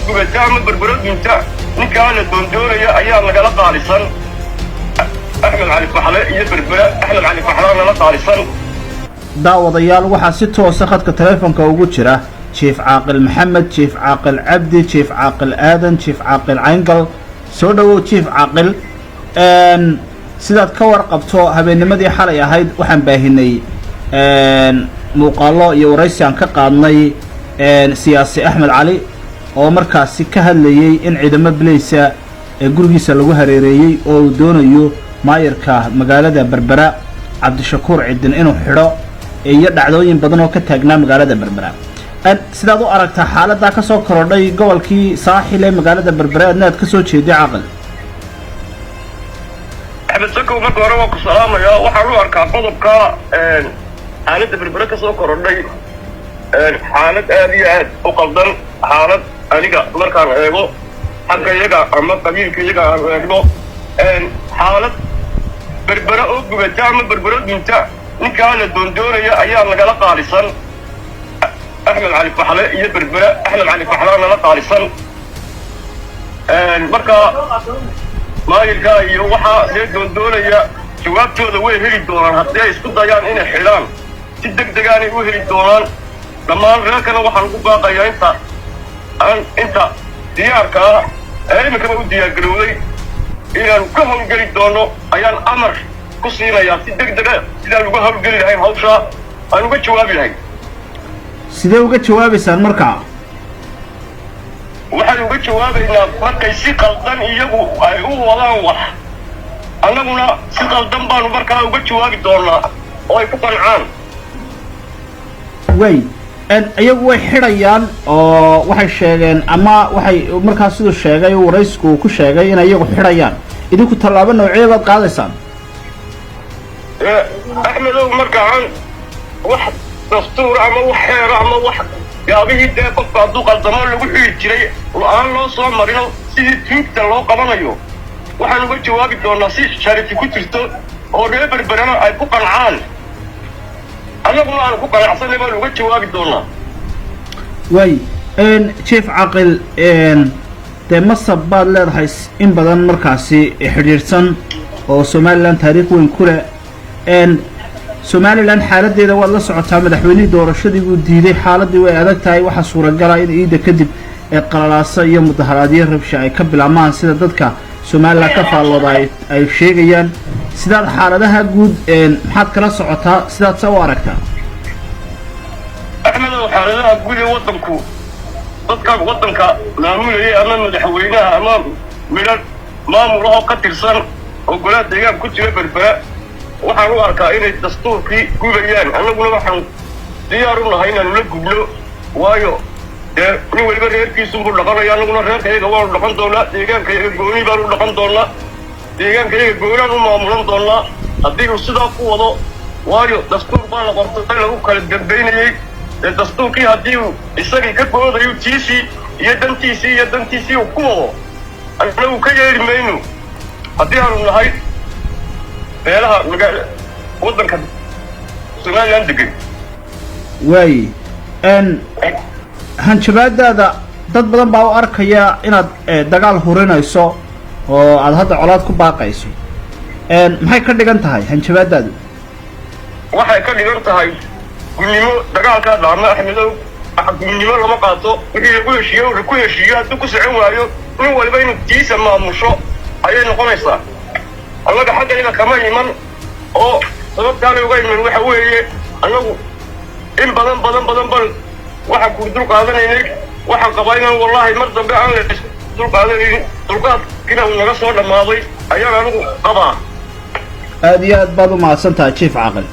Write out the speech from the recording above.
gubataa ama berbero dunta ninkaa la doondoonaya ayaa lagala qaalisan axmed cali faxle iyo berbera axmed cali faxle lala qaalisan. daawadayaal waxaa si toosa khadka taleefanka ugu jira jiif caaqil maxamed, jiif caaqil cabdi, jiif caaqil aadan, jiif caaqil cayngal. soo dhawow jiif caaqil. sidaad ka warqabto habeennimadii xalay ahayd waxaan baahinay muuqaallo iyo waraysi aan ka qaadnay siyaasi axmed cali oo markaasi ka hadlayey in ciidamo bilaysa ee gurigiisa lagu hareereeyey oo uu doonayo maayarka magaalada berbera cabdishakuur cidin inuu xidho iyo dhacdooyin badan oo ka taagnaa magaalada berbera. sidaad u aragtaa xaaladdaa ka soo korodhay gobolkii saaxil ee magaalada berbera aadna aad ka soo jeeday caaqil? axmed sakow marka hore waa ku salaamayaa. waxaan u arkaa qodobka xaaladda berbere ka soo korodhay xaalad aad iyo aad u qaldan. xaalad aniga markaan eego xagga iyaga ama qabiilka iyaga aan eegno xaalad berbere oo gubata ama berbero dunta ninkaa la doondoonaya ayaa lagala qaalisan axmed cali faxle iyo berbera axmed cali faxle lala qaalisan. marka maayirka iyo waxaa see doondoonaya jawaabtooda way heli doonaan haddii ay isku dayaan inay xidhaan si deg degaanay u heli doonaan. dhammaan reerkana waxaan ugu baaqayaa inta diyaarka ah ee iminkaba u diyaargarowday inaanu ka hawlgeli doono ayaan amar ku siinayaa si deg dega sidaan uga hawlgeli lahayn hawshaa aan uga jawaabi lahayn. sidee uga jawaabaysaan markaa? waxaan uga jawaabaynaa markay si qaldan iyagu ay u wadaan wax annaguna si qaldan baanu markaa uga jawaabi doonaa oo ay ku qancaan. way iyagu way xidhayaan oo waxay sheegeen ama waxay markaas siduu sheegay waraysku uu ku sheegay inay iyagu xidhayaan. idinku tallaabo noocee baad qaadaysaan? axmedow markaan wax dastuur ama wax xeero ama wax gaabihii dee qofka hadduu qaldamo lagu xidhi jiray aan loo soo marino sidii tuugta loo qabanayo waxaan uga jawaabi doonaa si sharifi ku jirto oo reer berberana ay ku qancaan annaguna aanu ku qanacsanay baan uga jawaabi doonaa. way jiif caaqil dee masab baad leedahay in badan markaasi xidhiidhsan oo somalilan taariikh weyn ku leh. somalilan xaaladdeeda waad la socotaa, madaxweynihii doorashadii buu diiday, xaaladdii way adag tahay. waxaa suuragala in ciidda kadib ee qalalaasa iyo mudaharaadyo rabsha ay ka bilaabmaan sida dadka somalilan ka faallooda ay sheegayaan. sidaad xaaladaha guud maxaad kala socotaa, sidaad se u aragtaa? axmedow xaaladaha guud ee waddanku dadka waddanka maamulayay ama madaxweynaha ama midhan maamulahoo ka tirsan oo golaha deegaan ku jira berbera waxaan u arkaa inay dastuurkii gubayaan. annaguna waxaan diyaar u nahay inaanu la gubno waayo dee nin weliba reerkiisunbuu dhaqanaya. annaguna reerka iyaga waanu dhaqan doonaa, deegaanka iyaga gooni baanu dhaqan doonaa, deegaanka iyaga goonaan u maamulan doonaa haddii uu sidaa ku wado. waayo dastuur baa la qortay lagu kala dambaynayey. dee dastuurkii haddii uu isagii ka goodayo tiisii iyo dantiisii uu ku wado annagu ka yeeri mayno haddii aanu nahay meelaha waddanka somalilan degan. way hanjabaadaada dad badan baa u arkaya inaad dagaal hurinayso oo aad hadda colaad ku baaqayso. maxay ka dhigan tahay hanjabaadaadu? waxay ka dhigan tahay gunnimo dagaalkaa dhacma axmedow. gunnimo lama qaato. wixii lagu heshiiyo hadduu ku socon waayo nin waliba inuu tiisa maamusho ayay noqonaysaa. annaga xaggayga kama iman oo sababtaana uga iman waxa weeye annagu in badan bal waxaan ku dul qaadanaynay. waxaan qabaa inaan wallaahi mar dambe aan la dul qaadanaynin. dulqaadkiina uu naga soo dhammaaday ayaan anigu qabaa. aad iyo aad baad u mahadsan tahay jiif caaqil.